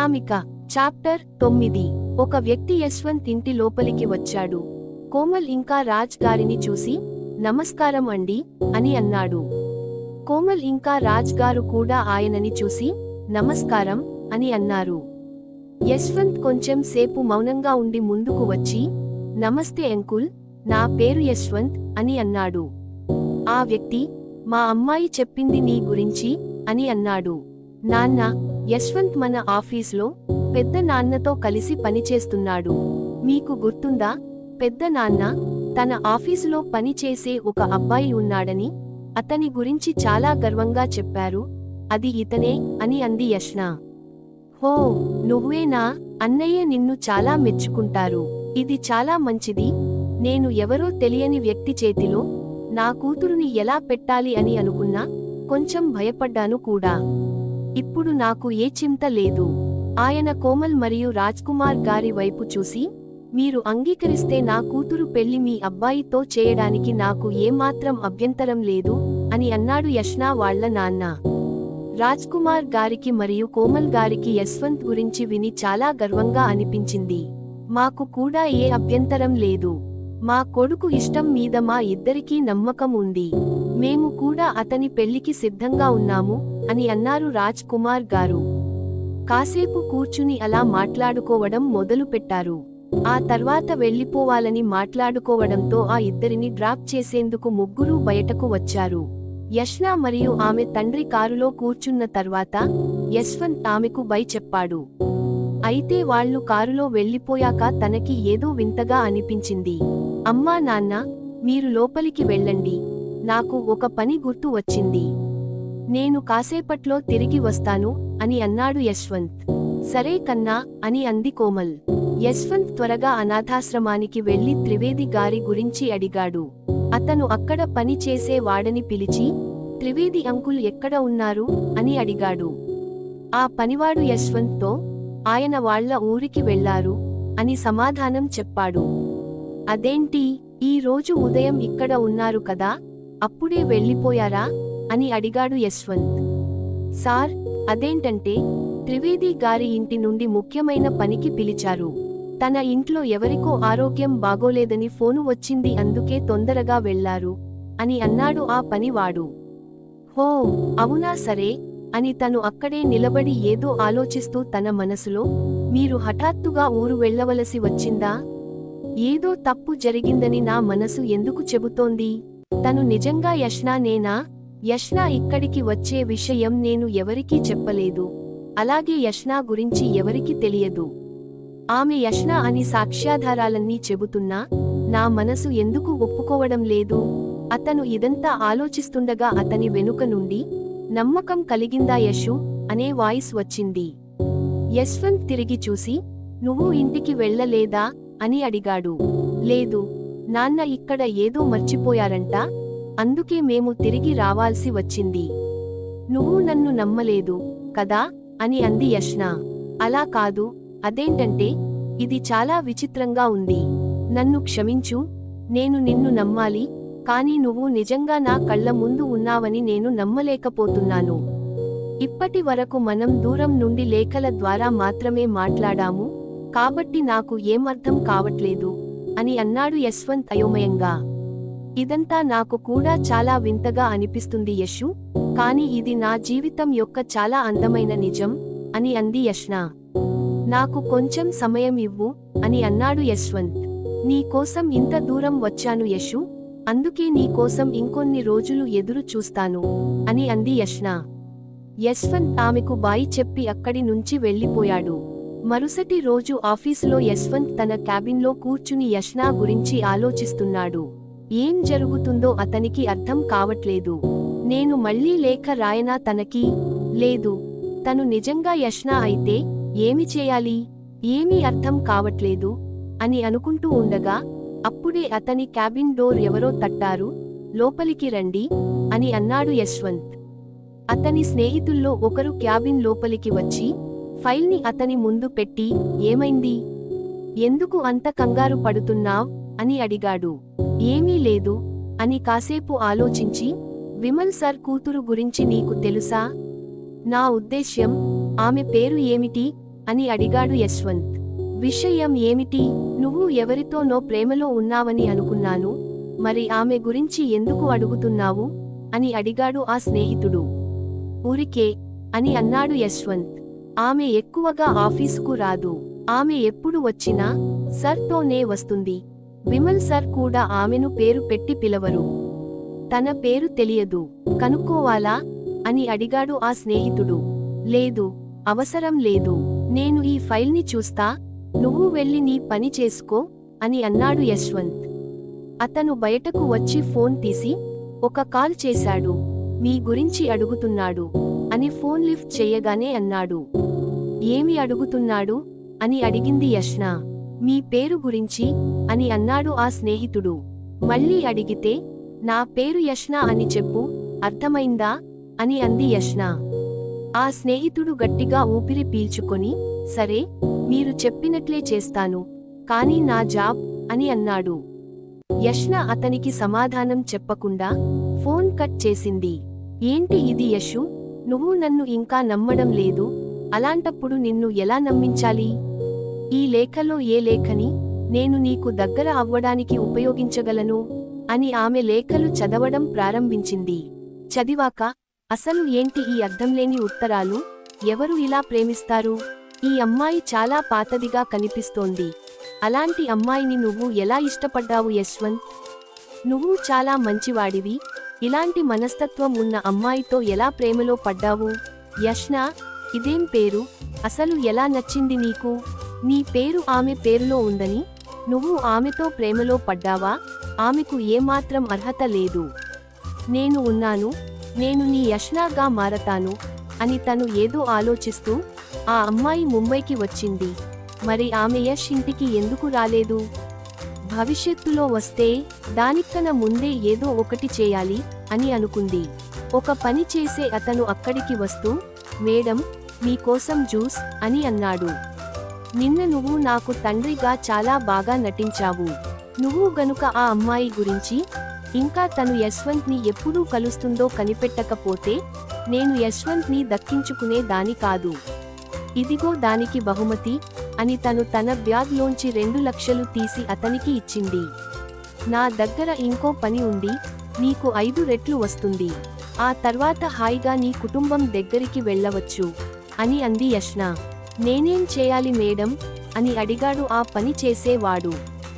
Anamika chapter 9 ఒక వ్యక్తి యశ్వంత్ ఇంటి లోపలికి వచ్చాడు. కోమల్ ఇంకా రాజ్ గారిని చూసి నమస్కారం అండి అని అన్నాడు. కోమల్ ఇంకా రాజ్ గారు కూడా ఆయనని చూసి నమస్కారం అని అన్నారు. యశ్వంత్ కొంచెం సేపు మౌనంగా ఉండి ముందుకు వచ్చి నమస్తే అంకుల్, నా పేరు యశ్వంత్ అని అన్నాడు. ఆ వ్యక్తి మా అమ్మాయి చెప్పింది నీ గురించి అని అన్నాడు. నాన్న, యశ్వంత్ మన ఆఫీస్లో పెద్ద నాన్నతో కలిసి పనిచేస్తున్నాడు. మీకు గుర్తుందా? పెద్ద నాన్న తన ఆఫీసులో పనిచేసే ఒక అబ్బాయి ఉన్నాడని, అతని గురించి చాలా గర్వంగా చెప్పారు. అది ఇతనే అని అంది యష్న. హో, నువ్వేనా? అన్నయ్య నిన్ను చాలా మెచ్చుకుంటారు. ఇది చాలా మంచిది. నేను ఎవరో తెలియని వ్యక్తి చేతిలో నా కూతురుని ఎలా పెట్టాలి అని అనుకున్నా, కొంచెం భయపడ్డాను కూడా. ఇప్పుడు నాకు ఏ చింత లేదు. ఆయన కోమల్ మరియు రాజ్కుమార్ గారి వైపు చూసి, మీరు అంగీకరిస్తే నా కూతురు పెళ్లి మీ అబ్బాయితో చేయడానికి నాకు ఏమాత్రం అభ్యంతరం లేదు అని అన్నాడు యష్న వాళ్ల నాన్న. రాజ్కుమార్ గారికి మరియు కోమల్ గారికి యశ్వంత్ గురించి విని చాలా గర్వంగా అనిపించింది. మాకు కూడా ఏ అభ్యంతరం లేదు. మా కొడుకు ఇష్టం మీద మా ఇద్దరికీ నమ్మకం ఉంది. మేము కూడా అతని పెళ్లికి సిద్ధంగా ఉన్నాము అని అన్నారు రాజ్ కుమార్ గారు. కాసేపు కూర్చుని అలా మాట్లాడుకోవడం మొదలుపెట్టారు. ఆ తర్వాత వెళ్లిపోవాలని మాట్లాడుకోవడంతో ఆ ఇద్దరిని డ్రాప్ చేసేందుకు ముగ్గురూ బయటకు వచ్చారు. యష్న మరియు ఆమె తండ్రి కారులో కూర్చున్న తర్వాత యశ్వంత్ ఆమెకు బై చెప్పాడు. అయితే వాళ్లు కారులో వెళ్లిపోయాక తనకి ఏదో వింతగా అనిపించింది. అమ్మా నాన్న, మీరు లోపలికి వెళ్ళండి, నాకు ఒక పని గుర్తు వచ్చింది. నేను కాసేపట్లో తిరిగి వస్తాను అని అన్నాడు యశ్వంత్. సరే కన్నా అని అంది కోమల్. యశ్వంత్ త్వరగా అనాథాశ్రమానికి వెళ్లి త్రివేది గారి గురించి అడిగాడు. అతను అక్కడ పని చేసే వాడని పిలిచి, త్రివేది అంకుల్ ఎక్కడ ఉన్నారు అని అడిగాడు. ఆ పనివాడు యశ్వంత్తో, ఆయన వాళ్ల ఊరికి వెళ్లారు అని సమాధానం చెప్పాడు. అదేంటి, ఈ రోజు ఉదయం ఇక్కడ ఉన్నారు కదా, అప్పుడే వెళ్లిపోయారా అని అడిగాడు యశ్వంత్. సార్, అదేంటంటే త్రివేది గారి ఇంటి నుండి ముఖ్యమైన పనికి పిలిచారు. తన ఇంట్లో ఎవరికో ఆరోగ్యం బాగోలేదని ఫోను వచ్చింది, అందుకే తొందరగా వెళ్లారు అని అన్నాడు ఆ పనివాడు. హో, అవునా, సరే అని తను అక్కడే నిలబడి ఏదో ఆలోచిస్తూ తన మనసులో, మీరు హఠాత్తుగా ఊరు వెళ్లవలసి వచ్చిందా? ఏదో తప్పు జరిగిందని నా మనసు ఎందుకు చెబుతోంది? తను నిజంగా యష్నానేనా? యష్న ఇక్కడికి వచ్చే విషయం నేను ఎవరికీ చెప్పలేదు. అలాగే యష్న గురించి ఎవరికీ తెలియదు. ఆమె యష్న అని సాక్ష్యాధారాలన్నీ చెబుతున్నా నా మనసు ఎందుకు ఒప్పుకోవడం లేదు? అతను ఇదంతా ఆలోచిస్తుండగా అతని వెనుక నుండి, నమ్మకం కలిగిందా యశు అనే వాయిస్ వచ్చింది. యశ్వంత్ తిరిగి చూసి, నువ్వు ఇంటికి వెళ్ళలేదా అని అడిగాడు. లేదు నాన్న, ఇక్కడ ఏదో మర్చిపోయారంట, అందుకే మేము తిరిగి రావాల్సి వచ్చింది. నువ్వు నన్ను నమ్మలేదు కదా అని అంది యష్న. అలా కాదు. అదేంటంటే, ఇది చాలా విచిత్రంగా ఉంది. నన్ను క్షమించు, నేను నిన్ను నమ్మాలి, కానీ నువ్వు నిజంగా నా కళ్ల ముందు ఉన్నావని నేను నమ్మలేకపోతున్నాను. ఇప్పటి వరకు మనం దూరం నుండి లేఖల ద్వారా మాత్రమే మాట్లాడాము, కాబట్టి నాకు ఏమర్థం కావట్లేదు అని అన్నాడు యశ్వంత్ అయోమయంగా. ఇదంతా నాకు కూడా చాలా వింతగా అనిపిస్తుంది యశు, కానీ ఇది నా జీవితం యొక్క చాలా అందమైన నిజం అని అంది యష్న. నాకు కొంచెం సమయం ఇవ్వు అని అన్నాడు యశ్వంత్. నీ కోసం ఇంత దూరం వచ్చాను యశు, అందుకే నీ కోసం ఇంకొన్ని రోజులు ఎదురు చూస్తాను అని అంది యష్న. యశ్వంత్ ఆమెకు బాయ్ చెప్పి అక్కడి నుంచి వెళ్లిపోయాడు. మరుసటి రోజు ఆఫీసులో యశ్వంత్ తన క్యాబిన్లో కూర్చుని యష్న గురించి ఆలోచిస్తున్నాడు. ఏం జరుగుతుందో అతనికి అర్థం కావట్లేదు. నేను మళ్లీ లేఖ రాయనా తనకి? లేదు, తను నిజంగా యష్న అయితే ఏమి చేయాలి? ఏమీ అర్థం కావట్లేదు అని అనుకుంటూ ఉండగా అప్పుడే అతని క్యాబిన్ డోర్ ఎవరో తట్టారు. లోపలికి రండి అని అన్నాడు యశ్వంత్. అతని స్నేహితుల్లో ఒకరు క్యాబిన్ లోపలికి వచ్చి ఫైల్ని అతని ముందు పెట్టి, ఏమైంది? ఎందుకు అంత కంగారు పడుతున్నావ్ అని అడిగాడు. ఏమీ లేదు అని కాసేపు ఆలోచించి, విమల్ సర్ కూతురు గురించి నీకు తెలుసా? నా ఉద్దేశ్యం, ఆమె పేరు ఏమిటి అని అడిగాడు యశ్వంత్. విషయం ఏమిటి? నువ్వు ఎవరితోనో ప్రేమలో ఉన్నావని అనుకున్నాను, మరి ఆమె గురించి ఎందుకు అడుగుతున్నావు? అని అడిగాడు ఆ స్నేహితుడు. ఊరికే అని అన్నాడు యశ్వంత్. ఆమె ఎక్కువగా ఆఫీసుకు రాదు. ఆమె ఎప్పుడు వచ్చినా సర్ తోనే వస్తుంది. విమల్ సర్ కూడా ఆమెను పేరు పెట్టి పిలవరు. తన పేరు తెలియదు. కనుక్కోవాలా? అని అడిగాడు ఆ స్నేహితుడు. లేదు, అవసరం లేదు. నేను ఈ ఫైల్ని చూస్తా, నువ్వు వెళ్ళి నీ పని చేసుకో అని అన్నాడు యశ్వంత్. అతను బయటకు వచ్చి ఫోన్ తీసి ఒక కాల్ చేశాడు. మీ గురించి అడుగుతున్నాడు అని ఫోన్ లిఫ్ట్ చెయ్యగానే అన్నాడు. ఏమి అడుగుతున్నాడు? అని అడిగింది యష్నా. మీ పేరు గురించి అని అన్నాడు ఆ స్నేహితుడు. మళ్ళీ అడిగితే నా పేరు యష్నా అని చెప్పు, అర్థమైందా? అని అంది యష్నా. ఆ స్నేహితుడు గట్టిగా ఊపిరి పీల్చుకొని, సరే, మీరు చెప్పినట్లే చేస్తాను, కానీ నా జాబ్ అని అన్నాడు. యష్నా అతనికి సమాధానం చెప్పకుండా ఫోన్ కట్ చేసింది. ఏంటి ఇది యశు? నువ్వు నన్ను ఇంకా నమ్మడం లేదు, అలాంటప్పుడు నిన్ను ఎలా నమ్మించాలి? ఈ లేఖలో ఏ లేఖని నేను నీకు దగ్గర అవ్వడానికి ఉపయోగించగలను? అని ఆమె లేఖలు చదవడం ప్రారంభించింది. చదివాక, అసలు ఏంటి ఈ అర్థంలేని ఉత్తరాలు? ఎవరు ఇలా ప్రేమిస్తారు? ఈ అమ్మాయి చాలా పాతదిగా కనిపిస్తోంది. అలాంటి అమ్మాయిని నువ్వు ఎలా ఇష్టపడ్డావు యశ్వంత్? నువ్వు చాలా మంచివాడివి, ఇలాంటి మనస్తత్వం ఉన్న అమ్మాయితో ఎలా ప్రేమలో పడ్డావు? యష్నా, ఇదేం పేరు? అసలు ఎలా నచ్చింది నీకు? నీ పేరు ఆమె పేరులో ఉందని నువ్వు ఆమెతో ప్రేమలో పడ్డావా? ఆమెకు ఏమాత్రం అర్హత లేదు. నేను ఉన్నాను, నేను నీ యష్నాగా మారతాను అని తను ఏదో ఆలోచిస్తూ ఆ అమ్మాయి ముంబైకి వచ్చింది. మరి ఆమె యష్ ఇంటికి ఎందుకు రాలేదు? భవిష్యత్తులో వస్తే దానికన్నా ముందే ఏదో ఒకటి చేయాలి అని అనుకుంది. ఒక పని చేసే అతను అక్కడికి వస్తూ, మేడం, మీకోసం జ్యూస్ అని అన్నాడు. నిన్న నువ్వు నాకు తండ్రిగా చాలా బాగా నటించావు. నువ్వు గనుక ఆ అమ్మాయి గురించి, ఇంకా తను యశ్వంత్ని ఎప్పుడూ కలుస్తుందో కనిపెట్టకపోతే నేను యశ్వంత్ని దక్కించుకునే దాని కాదు. ఇదిగో దానికి బహుమతి అని తను తన బ్యాగ్లోంచి 2 లక్షలు తీసి అతనికి ఇచ్చింది. నా దగ్గర ఇంకో పని ఉంది, నీకు 5 రెట్లు వస్తుంది. ఆ తర్వాత హాయిగా నీ కుటుంబం దగ్గరికి వెళ్ళవచ్చు అని అంది యష్నా. నేనేం చేయాలి మేడం? అని అడిగాడు ఆ పని చేసేవాడు.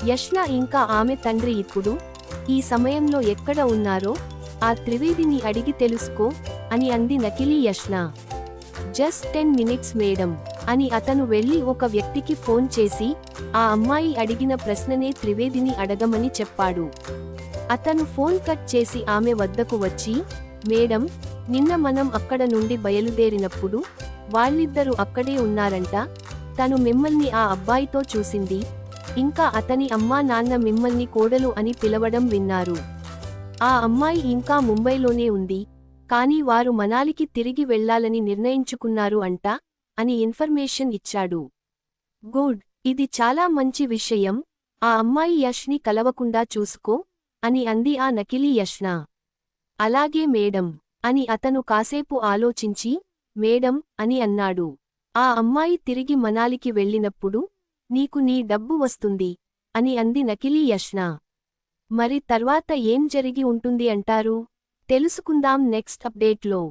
యష్నా ఇంకా ఆమె తండ్రి ఇప్పుడు ఈ సమయంలో ఎక్కడ ఉన్నారో ఆ త్రివేదిని అడిగి తెలుసుకో అని అంది నకిలీ యష్నా. జస్ట్ 10 మినిట్స్ మేడం అని అతను వెళ్లి ఒక వ్యక్తికి ఫోన్ చేసి ఆ అమ్మాయి అడిగిన ప్రశ్ననే త్రివేదిని అడగమని చెప్పాడు. అతను ఫోన్ కట్ చేసి ఆమె వద్దకు వచ్చి, మేడం, నిన్న మనం అక్కడ నుండి బయలుదేరినప్పుడు వాళ్ళిద్దరూ అక్కడే ఉన్నారంట. తను మిమ్మల్ని ఆ అబ్బాయితో చూసింది, ఇంకా అతని అమ్మా నాన్న మిమ్మల్ని కోడలు అని పిలవడం విన్నారు. ఆ అమ్మాయి ఇంకా ముంబైలోనే ఉంది, కానీ వారు మనాలికి తిరిగి వెళ్లాలని నిర్ణయించుకున్నారు అంట అని ఇన్ఫర్మేషన్ ఇచ్చాడు. గుడ్, ఇది చాలా మంచి విషయం. ఆ అమ్మాయి యష్ని కలవకుండా చూసుకో అని అంది ఆ నకిలీ యష్నా. అలాగే మేడం అని అతను కాసేపు ఆలోచించి, మేడం అని అన్నాడు. ఆ అమ్మాయి తిరిగి మనాలికి వెళ్ళినప్పుడు నీకు నీ డబ్బు వస్తుంది అని అంది నకిలీ యష్నా. మరి తర్వాత ఏం జరిగి ఉంటుంది అంటారు? తెలుసుకుందాం నెక్స్ట్ అప్డేట్లో.